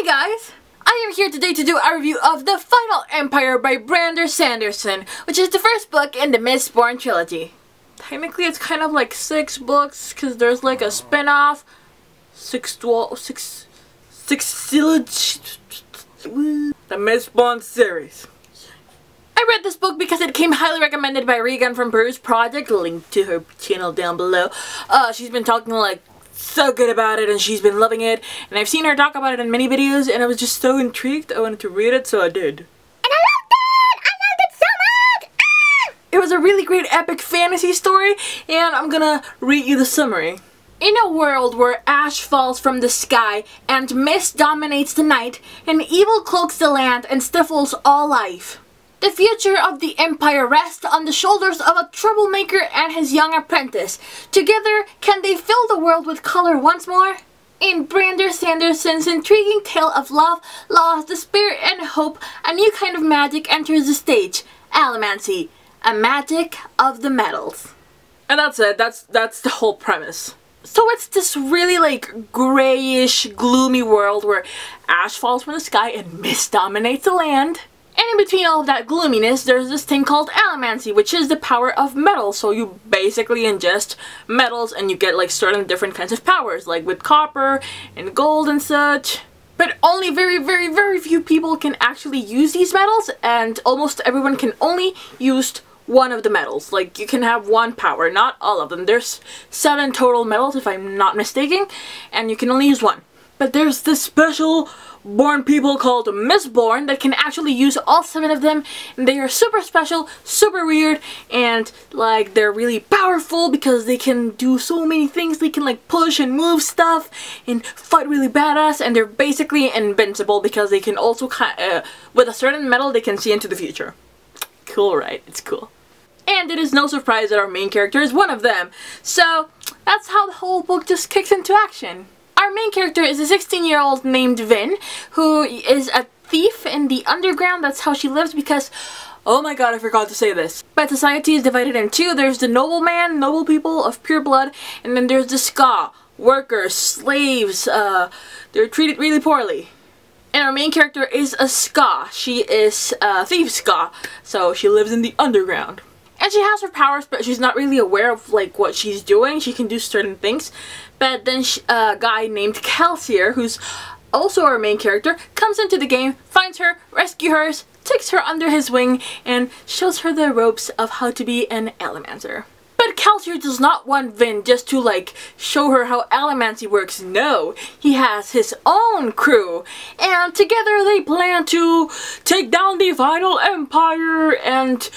Hi guys! I am here today to do a review of The Final Empire by Sanderson, which is the first book in the Mistborn trilogy. Technically it's kind of like 6 books, because there's like a spin-off, the Mistborn series. I read this book because it came highly recommended by Regan from Bruce Project, link to her channel down below. She's been talking like so good about it and she's been loving it, and I've seen her talk about it in many videos and I was just so intrigued I wanted to read it, so I did. And I loved it! I loved it so much! Ah! It was a really great epic fantasy story, and I'm gonna read you the summary. In a world where ash falls from the sky and mist dominates the night, and evil cloaks the land and stifles all life, the future of the Empire rests on the shoulders of a troublemaker and his young apprentice. Together, can they fill the world with color once more? In Sanderson's intriguing tale of love, loss, despair, and hope, a new kind of magic enters the stage. Allomancy, a magic of the metals. And that's it. That's the whole premise. So it's this really like grayish, gloomy world where ash falls from the sky and mist dominates the land. And in between all of that gloominess, there's this thing called allomancy, which is the power of metal. So you basically ingest metals and you get like certain different kinds of powers, like with copper and gold and such. But only very few people can actually use these metals, and almost everyone can only use one of the metals. Like you can have one power, not all of them. There's 7 total metals if I'm not mistaken, and you can only use one. But there's this special born people called Mistborn that can actually use all 7 of them, and they are super special, super weird, and like they're really powerful because they can do so many things. They can like push and move stuff and fight really badass, and they're basically invincible because they can also with a certain metal they can see into the future. Cool, right? It's cool. And it is no surprise that our main character is one of them. So that's how the whole book just kicks into action. Our main character is a 16-year-old named Vin, who is a thief in the underground. That's how she lives because, oh my god, I forgot to say this. But society is divided in 2. There's the noble people of pure blood, and then there's the ska, workers, slaves. They're treated really poorly. And our main character is a ska. She is a thief ska, so she lives in the underground. And she has her powers, but she's not really aware of like what she's doing. She can do certain things. But then a guy named Kelsier, who's also our main character, comes into the game, finds her, rescues her, takes her under his wing, and shows her the ropes of how to be an allomancer. But Kelsier does not want Vin just to like show her how allomancy works. No, he has his own crew, and together they plan to take down the Final Empire and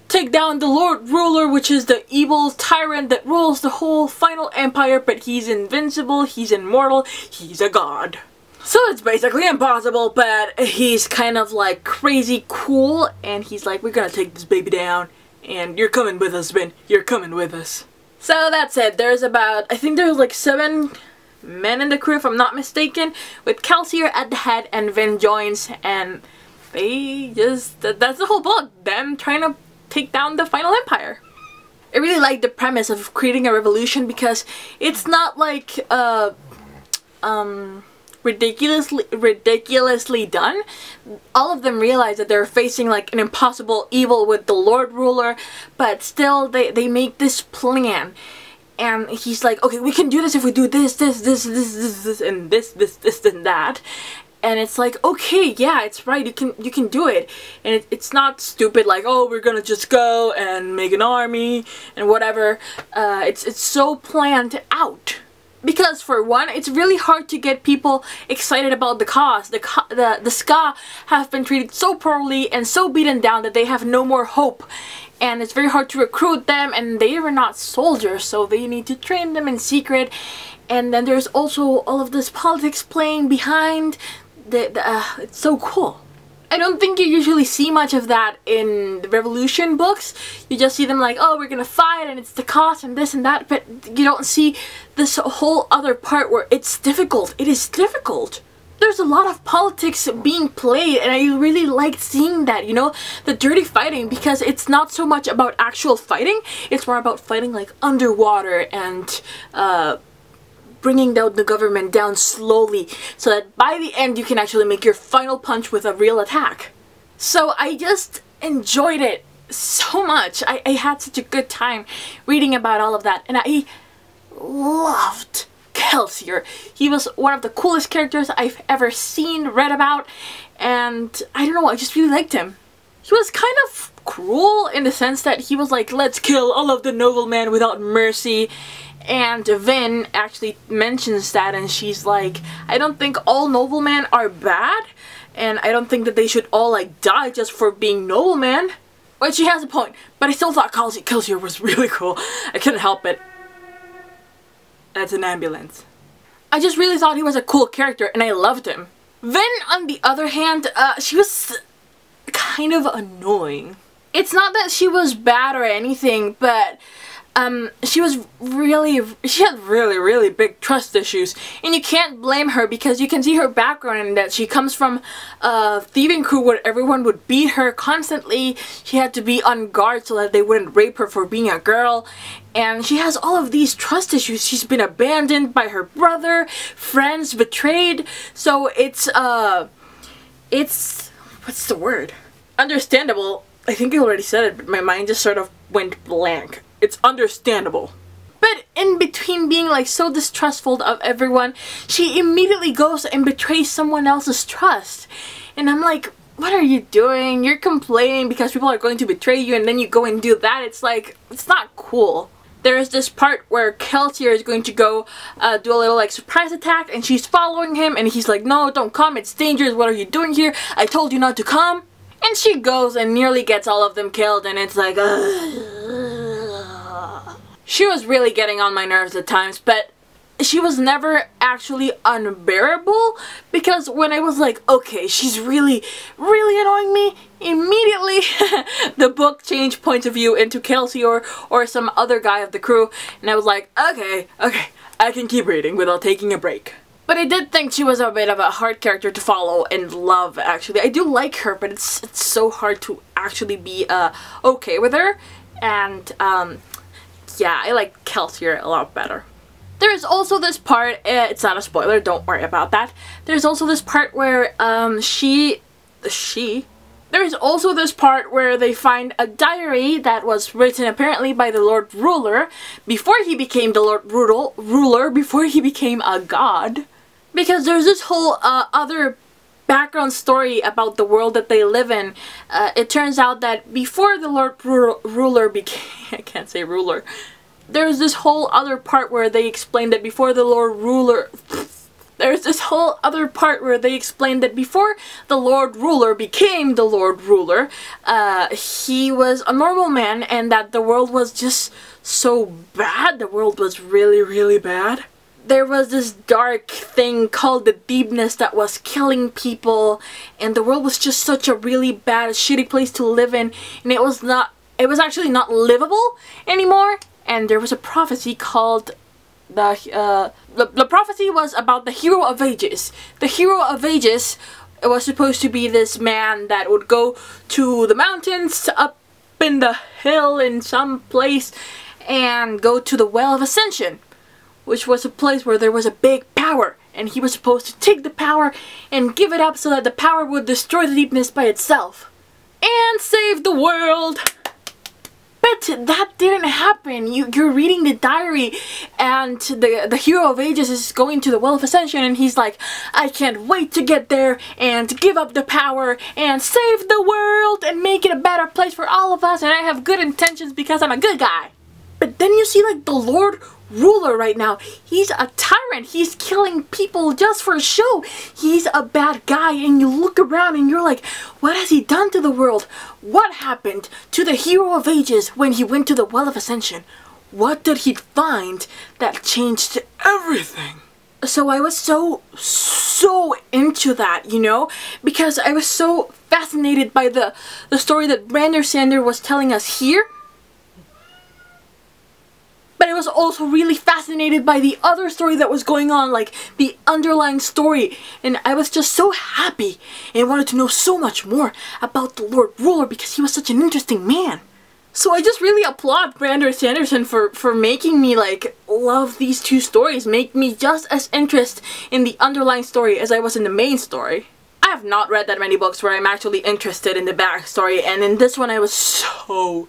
take down the Lord Ruler, which is the evil tyrant that rules the whole Final Empire, but he's invincible, he's immortal, he's a god. So it's basically impossible, but he's kind of like crazy cool, and he's like, we're gonna take this baby down, and you're coming with us, Ben, you're coming with us. So that's it. There's about, I think there's like 7 men in the crew if I'm not mistaken, with Kelsier at the head, and Vin joins, and they just, that's the whole book, them trying to take down the Final Empire. I really like the premise of creating a revolution because it's not like ridiculously done. All of them realize that they're facing like an impossible evil with the Lord Ruler, but still they make this plan. And he's like, okay, we can do this if we do this, and this, and that. And it's like, okay, yeah, it's right, you can do it. And it's not stupid like, oh, we're gonna just go and make an army and whatever. It's so planned out. Because for one, it's really hard to get people excited about the cause. The ska have been treated so poorly and so beaten down that they have no more hope. And it's very hard to recruit them, and they are not soldiers, so they need to train them in secret. And then there's also all of this politics playing behind. It's so cool. I don't think you usually see much of that in the Revolution books. You just see them like, oh, we're gonna fight and it's the cost and this and that, but you don't see this whole other part where it's difficult. It is difficult. There's a lot of politics being played, and I really liked seeing that, you know, the dirty fighting, because it's not so much about actual fighting, it's more about fighting like underwater and bringing down the government down slowly so that by the end you can actually make your final punch with a real attack. So I just enjoyed it so much. I had such a good time reading about all of that, and I loved Kelsier. He was one of the coolest characters I've ever seen, read about, and I don't know, I just really liked him. He was kind of cruel in the sense that he was like, let's kill all of the noblemen without mercy, and Vin actually mentions that, and she's like, I don't think all noblemen are bad, and I don't think that they should all like die just for being noblemen. But she has a point, but I still thought Kelsier was really cool. I couldn't help it. That's an ambulance. I just really thought he was a cool character, and I loved him. Vin, on the other hand, she was kind of annoying. It's not that she was bad or anything, but she had really big trust issues, and you can't blame her because you can see her background and that she comes from a thieving crew where everyone would beat her constantly. She had to be on guard so that they wouldn't rape her for being a girl, and she has all of these trust issues. She's been abandoned by her brother, friends betrayed, so it's what's the word? Understandable. I think I already said it, but my mind just sort of went blank. It's understandable. But in between being like so distrustful of everyone, she immediately goes and betrays someone else's trust. And I'm like, what are you doing? You're complaining because people are going to betray you, and then you go and do that. It's like, it's not cool. There is this part where Kelsier is going to go do a little like surprise attack, and she's following him, and he's like, no, don't come, it's dangerous, what are you doing here? I told you not to come. And she goes and nearly gets all of them killed, and it's like, She was really getting on my nerves at times, but she was never actually unbearable, because when I was like, okay, she's really annoying me, immediately the book changed points of view into Kelsier or some other guy of the crew, and I was like, okay, I can keep reading without taking a break. But I did think she was a bit of a hard character to follow and love, actually. I do like her, but it's so hard to actually be okay with her, and yeah, I like Kelsier a lot better. There's also this part, it's not a spoiler, don't worry about that. There's also this part where there's also this part where they find a diary that was written apparently by the Lord Ruler before he became the Lord Ruler, before he became a god. Because there's this whole other background story about the world that they live in. It turns out that before the Lord Ruler became, I can't say ruler, there's this whole other part where they explain that before the Lord Ruler, there's this whole other part where they explain that before the Lord Ruler became the Lord Ruler, he was a normal man, and that the world was just so bad. The world was really bad. There was this dark thing called the deepness that was killing people, and the world was just such a really bad, shitty place to live in, and it was actually not livable anymore. And there was a prophecy called the prophecy was about the Hero of Ages. The Hero of Ages, it was supposed to be this man that would go to the mountains, up in the hill in some place, and go to the Well of Ascension, which was a place where there was a big power, and he was supposed to take the power and give it up so that the power would destroy the deepness by itself and save the world. But that didn't happen. You're reading the diary, and the Hero of Ages is going to the Well of Ascension, and he's like, I can't wait to get there and to give up the power and save the world and make it a better place for all of us, and I have good intentions because I'm a good guy. But then you see like the Lord Ruler right now. He's a tyrant. He's killing people just for show. He's a bad guy, and you look around and you're like, what has he done to the world? What happened to the Hero of Ages when he went to the Well of Ascension? What did he find that changed everything? So I was so into that, you know, because I was so fascinated by the story that Brandon Sanderson was telling us here. But I was also really fascinated by the other story that was going on, like the underlying story. And I was just so happy and wanted to know so much more about the Lord Ruler because he was such an interesting man. So I just really applaud Brandon Sanderson for making me like love these two stories, make me just as interested in the underlying story as I was in the main story. I have not read that many books where I'm actually interested in the backstory, and in this one I was so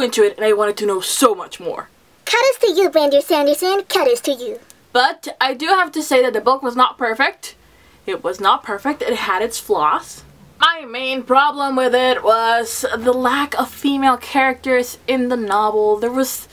into it and I wanted to know so much more. Kudos to you, Brandon Sanderson. Kudos to you. But I do have to say that the book was not perfect. It was not perfect. It had its flaws. My main problem with it was the lack of female characters in the novel. There was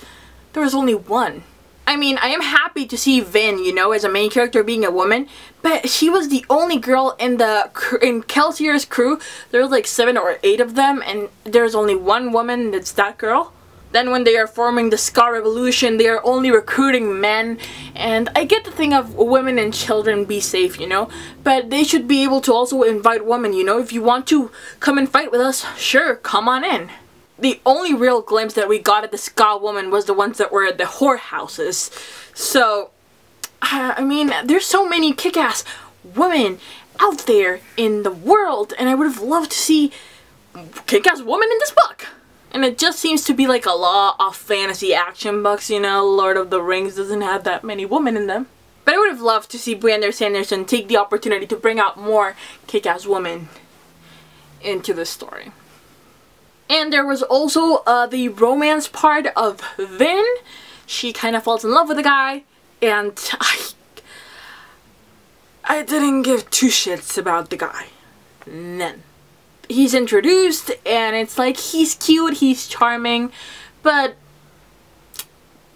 only one. I mean, I am happy to see Vin, you know, as a main character being a woman, but she was the only girl in Kelsier's crew. There was like 7 or 8 of them, and there's only one woman that's that girl. Then when they are forming the Scar Revolution, they are only recruiting men, and I get the thing of women and children be safe, you know, but they should be able to also invite women, you know, if you want to come and fight with us, sure, come on in. The only real glimpse that we got at the Scar woman was the ones that were at the whorehouses. So, I mean, there's so many kick-ass women out there in the world, and I would have loved to see kick-ass women in this book. And it just seems to be like a lot of fantasy action books, you know, Lord of the Rings doesn't have that many women in them. But I would have loved to see Brandon Sanderson take the opportunity to bring out more kick-ass women into the story. And there was also the romance part of Vin. She kind of falls in love with the guy, and I didn't give 2 shits about the guy. None. He's introduced, and it's like, he's cute, he's charming, but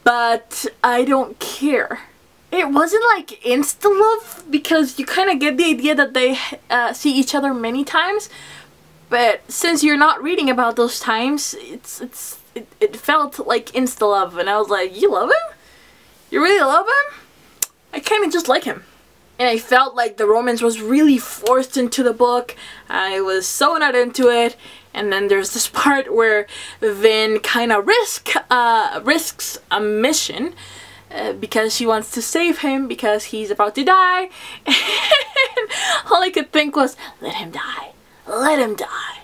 I don't care. It wasn't like insta-love, because you kind of get the idea that they see each other many times, but since you're not reading about those times, it felt like insta-love, and I was like, you love him? You really love him? I kind of just like him. And I felt like the romance was really forced into the book. I was so not into it. And then there's this part where Vin kind of risks a mission because she wants to save him because he's about to die. And all I could think was, let him die. Let him die.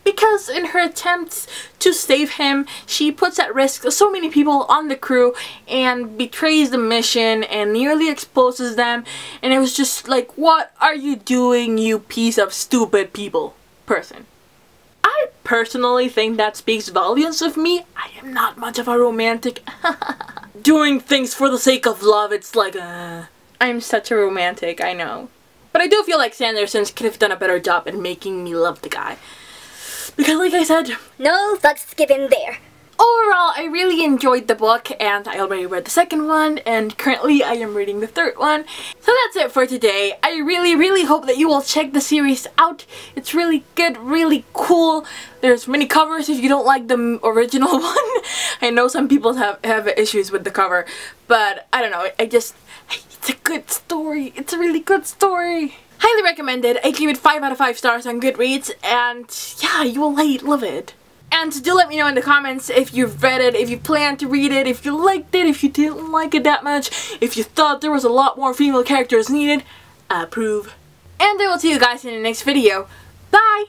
Because in her attempts to save him, she puts at risk so many people on the crew and betrays the mission and nearly exposes them. And it was just like, what are you doing, you piece of stupid person? I personally think that speaks volumes of me. I am not much of a romantic. Doing things for the sake of love, it's like, I'm such a romantic, I know. But I do feel like Sanderson could have done a better job in making me love the guy. Because like I said, no fucks given there. Overall, I really enjoyed the book, and I already read the second one, and currently I am reading the third one. So that's it for today. I really hope that you will check the series out. It's really good, really cool. There's many covers if you don't like the original one. I know some people have issues with the cover, but I don't know, it's a good story. It's a really good story. Highly recommended. I gave it 5 out of 5 stars on Goodreads, and yeah, you will love it. And do let me know in the comments if you've read it, if you plan to read it, if you liked it, if you didn't like it that much, if you thought there was a lot more female characters needed. Approve. And I will see you guys in the next video. Bye!